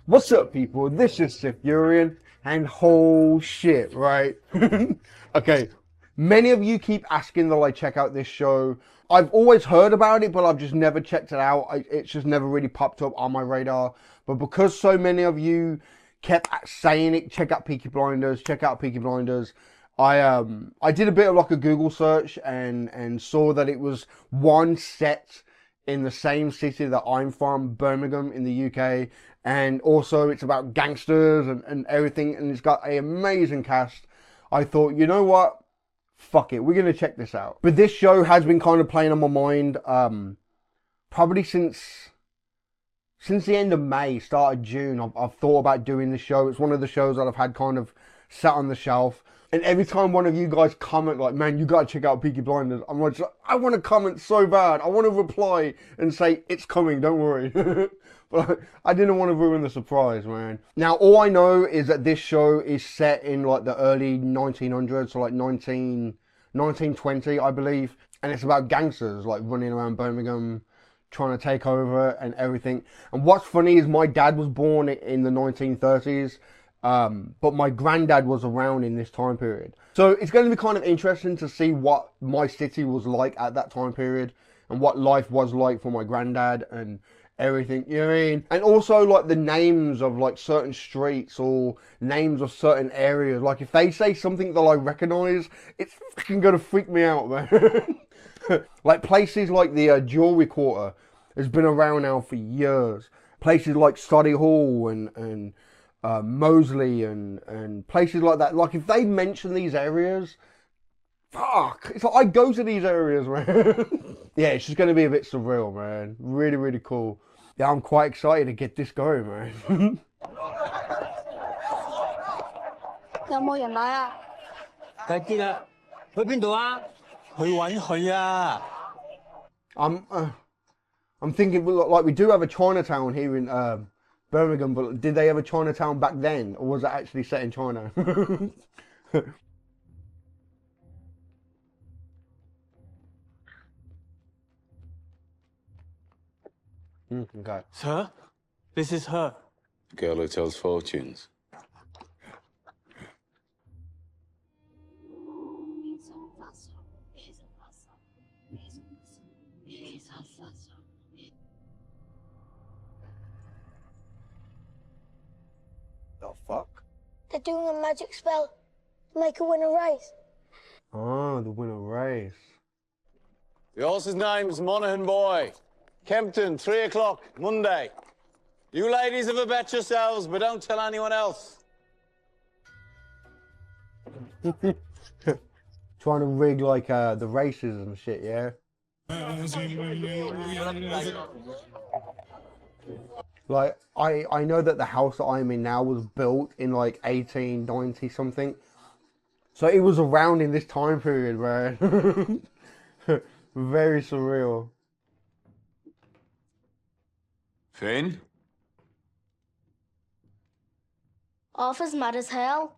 What's up, people? This is SiTHFuRion, and whole shit, right? Okay, many of you keep asking that I check out this show. I've always heard about it, but I've just never checked it out. It's just never really popped up on my radar. But because so many of you kept saying it, check out Peaky Blinders, check out Peaky Blinders. I did a bit of like a Google search and saw that it was one set in the same city that I'm from, Birmingham in the UK, and also it's about gangsters and everything, and it's got an amazing cast. I thought, you know what? Fuck it, we're gonna check this out. But this show has been kind of playing on my mind, probably since the end of May, start of June. I've thought about doing this show. It's one of the shows that I've had kind of sat on the shelf. And every time one of you guys comment like, man, you gotta check out Peaky Blinders, I'm like, I want to comment so bad. I want to reply and say, it's coming, don't worry. But I didn't want to ruin the surprise, man. Now, all I know is that this show is set in like the early 1900s, so like 1920, I believe. And it's about gangsters like running around Birmingham, trying to take over and everything. And what's funny is my dad was born in the 1930s. But my granddad was around in this time period. So it's going to be kind of interesting to see what my city was like at that time period and what life was like for my granddad and everything, you know what I mean? And also like the names of like certain streets or names of certain areas. Like if they say something that I recognize, it's fucking going to freak me out, man. Like places like the Jewelry Quarter has been around now for years. Places like Study Hall and Mosley and places like that. Like if they mention these areas, fuck, it's like I go to these areas, man. Yeah, it's just going to be a bit surreal, man. Really, really cool. Yeah, I'm quite excited to get this going, man. 有冇人來啊？梗係知啦，去邊度啊？去揾佢啊！ I'm thinking like we do have a Chinatown here in Birmingham, but did they have a Chinatown back then, or was it actually set in China? Okay. Sir, this is her. The girl who tells fortunes. The fuck? They're doing a magic spell to make her win a race. Oh, the winner race. The horse's name's Monaghan Boy. Kempton, 3 o'clock, Monday. You ladies have a bet yourselves, but don't tell anyone else. Trying to rig like the races and shit, yeah? Like, I know that the house that I'm in now was built in like 1890 something. So it was around in this time period, man. Very surreal. Finn? Arthur's mad as hell.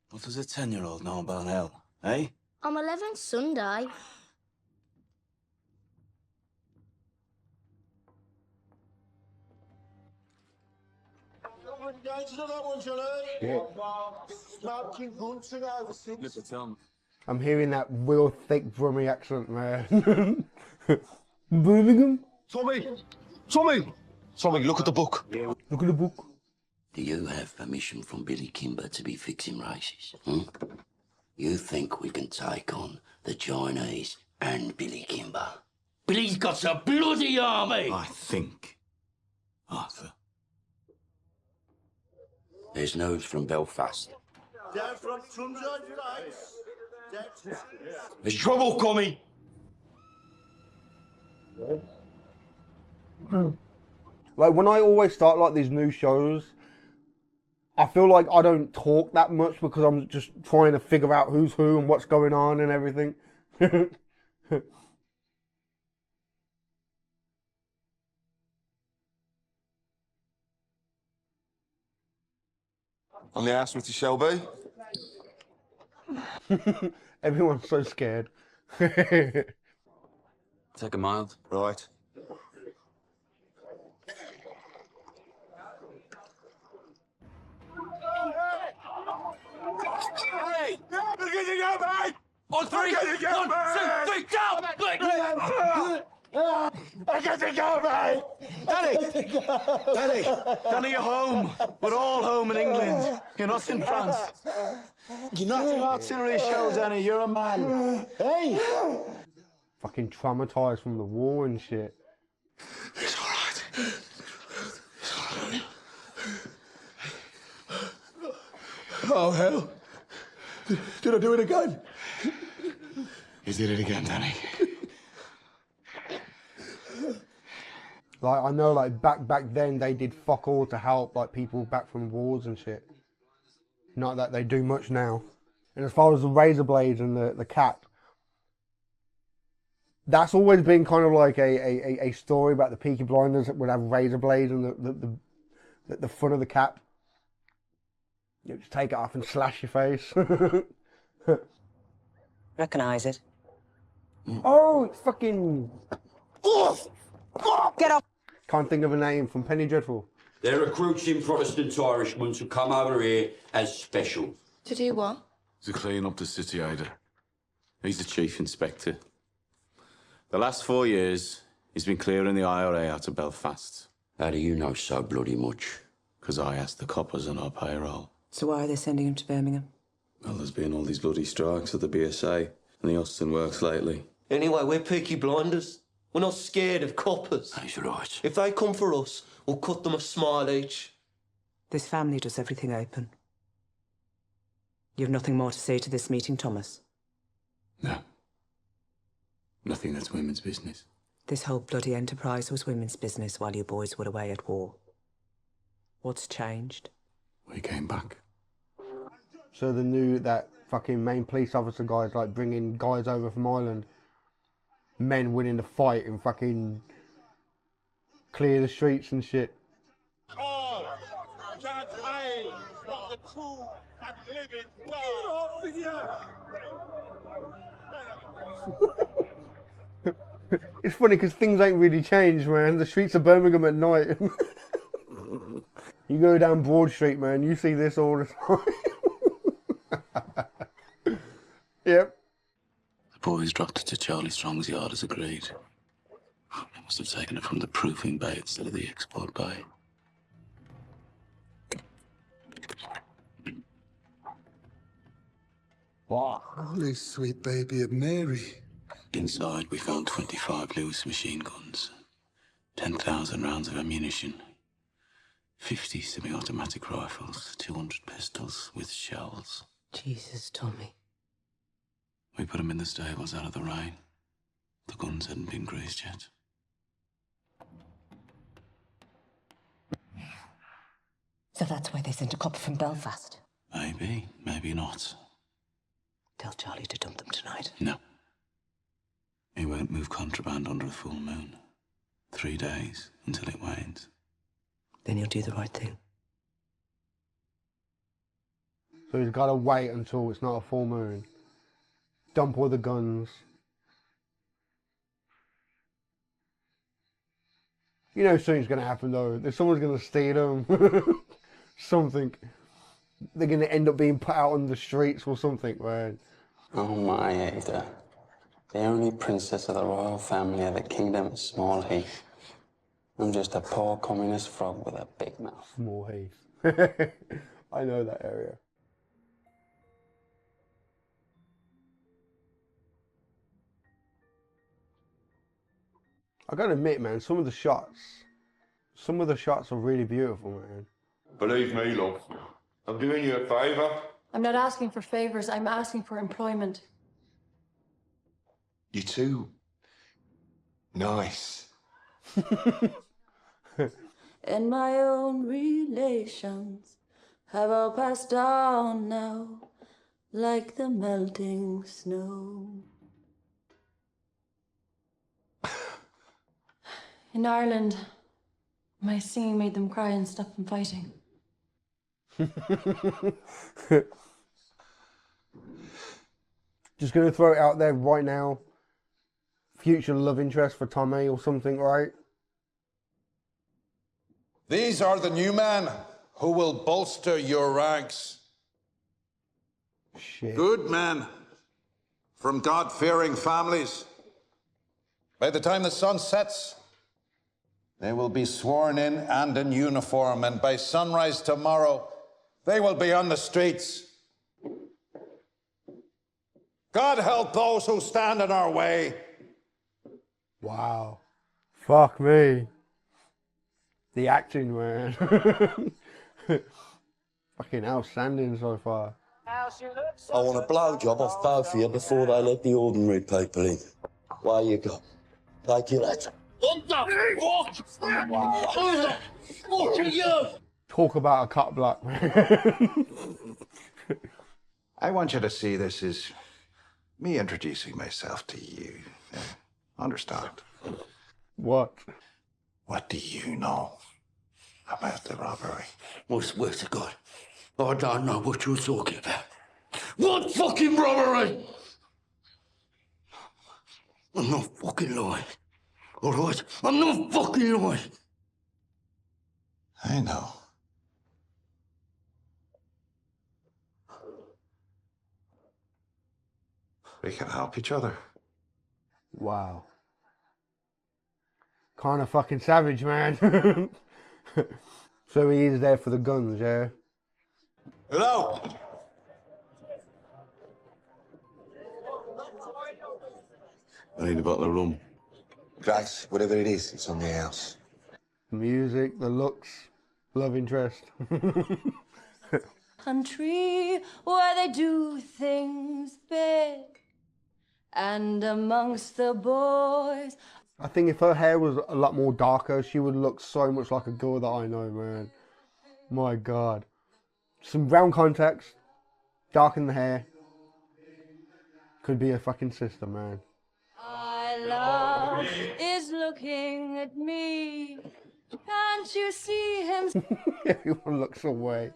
What does a 10-year-old know about hell, eh? On 11th Sunday. I'm hearing that real thick Brummie accent, man. Birmingham? Tommy! Tommy! Tommy, look at the book. Look at the book. Do you have permission from Billy Kimber to be fixing races? You think we can take on the Chinese and Billy Kimber? Billy's got a bloody army! I think, Arthur. There's news from Belfast. They're from Trumside, There's trouble coming. Like when I always start like these new shows, I feel like I don't talk that much because I'm just trying to figure out who's who and what's going on and everything. On the ass with you, Shelby. Everyone's so scared. Take a mild. Right. On three. One, two, three, go! I got to go, mate! Danny, you're home. We're all home in England. You're not in France. You're not in artillery shells, Danny. You're a man. Hey! Fucking traumatized from the war and shit. It's all right. It's all right. Oh, hell. Did I do it again? You did it again, Danny. Like, I know, like, back then, they did fuck all to help, like, people back from wars and shit. Not that they do much now. And as far as the razor blades and the cap, that's always been kind of like a story about the Peaky Blinders that would have razor blades and the front of the cap. You just take it off and slash your face. Recognize it? Oh, it's fucking... Get up! Can't think of a name from Penny Dreadful. They're recruiting Protestant Irishmen to come over here as special. To do what? To clean up the city, Ada. He's the chief inspector. The last 4 years, he's been clearing the IRA out of Belfast. How do you know so bloody much? Because I asked the coppers on our payroll. So why are they sending him to Birmingham? Well, there's been all these bloody strikes at the BSA and the Austin works lately. Anyway, we're Peaky Blinders. We're not scared of coppers. That's right. If they come for us, we'll cut them a smile each. This family does everything open. You've nothing more to say to this meeting, Thomas? No. Nothing that's women's business. This whole bloody enterprise was women's business while you boys were away at war. What's changed? We came back. So they knew that fucking main police officer guys, like, bringing guys over from Ireland, men winning the fight and fucking clear the streets and shit. It's funny because things ain't really changed, man. The streets of Birmingham at night. You go down Broad Street, man, you see this all the time. Yep. The boys dropped it to Charlie Strong's yard as agreed. They must have taken it from the proofing bay instead of the export bay. What? Holy sweet baby of Mary. Inside, we found 25 Lewis machine guns, 10,000 rounds of ammunition, 50 semi-automatic rifles, 200 pistols with shells. Jesus, Tommy. We put them in the stables out of the rain. The guns hadn't been greased yet. So that's why they sent a copper from Belfast? Maybe, maybe not. Tell Charlie to dump them tonight. No. He won't move contraband under a full moon. 3 days until it wanes. Then you'll do the right thing. So he's got to wait until it's not a full moon. Dump all the guns. You know something's going to happen though. There's someone's going to steal them. Something. They're going to end up being put out on the streets or something, man. Oh my, Ada. The only princess of the royal family of the kingdom of Small Heath. I'm just a poor communist frog with a big mouth. Small Heath. I know that area. I gotta admit, man, some of the shots are really beautiful, man. Believe me, love. I'm doing you a favour. I'm not asking for favors, I'm asking for employment. You too. Nice. And my own relations have all passed on now, like the melting snow. In Ireland, my singing made them cry and stop them fighting. Just gonna throw it out there right now. Future love interest for Tommy or something, right? These are the new men who will bolster your ranks. Shit. Good men, from God-fearing families. By the time the sun sets, they will be sworn in and in uniform, and by sunrise tomorrow, they will be on the streets. God help those who stand in our way. Wow. Fuck me. The acting, man. Fucking outstanding so far. I want a blowjob off both of you before they let the ordinary people in. Where you go? Take your letter. What the fuck? Who the fuck are you? Talk about a cut block, man. I want you to see this as me introducing myself to you. Understand? What? What do you know about the robbery? I swear to God, I don't know what you're talking about. What fucking robbery? I'm not fucking lying. All right? I'm not fucking lying. I know. We can help each other. Wow. Kind of fucking savage, man. So he is there for the guns, yeah? Hello. I need a bottle of rum. Grace, whatever it is, it's on the house. The music, the looks, love interest. Country where they do things big, and amongst the boys. I think if her hair was a lot more darker, she would look so much like a girl that I know, man. My God. Some brown contacts, darken the hair. Could be a fucking sister, man. I love is looking at me. Can't you see him? Everyone looks away.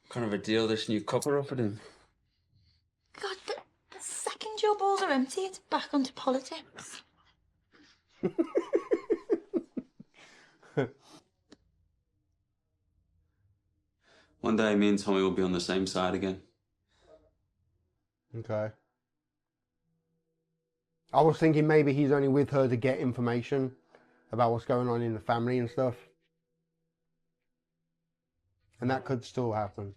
Kind of a deal this new copper offered him. God, the second your balls are empty, it's back onto politics. One day me and Tommy will be on the same side again. Okay. I was thinking maybe he's only with her to get information about what's going on in the family and stuff. And that could still happen.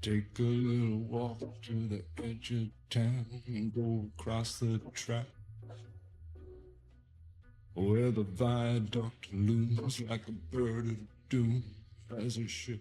Take a little walk to the edge of town and go across the track where the viaduct looms like a bird of doom as a ship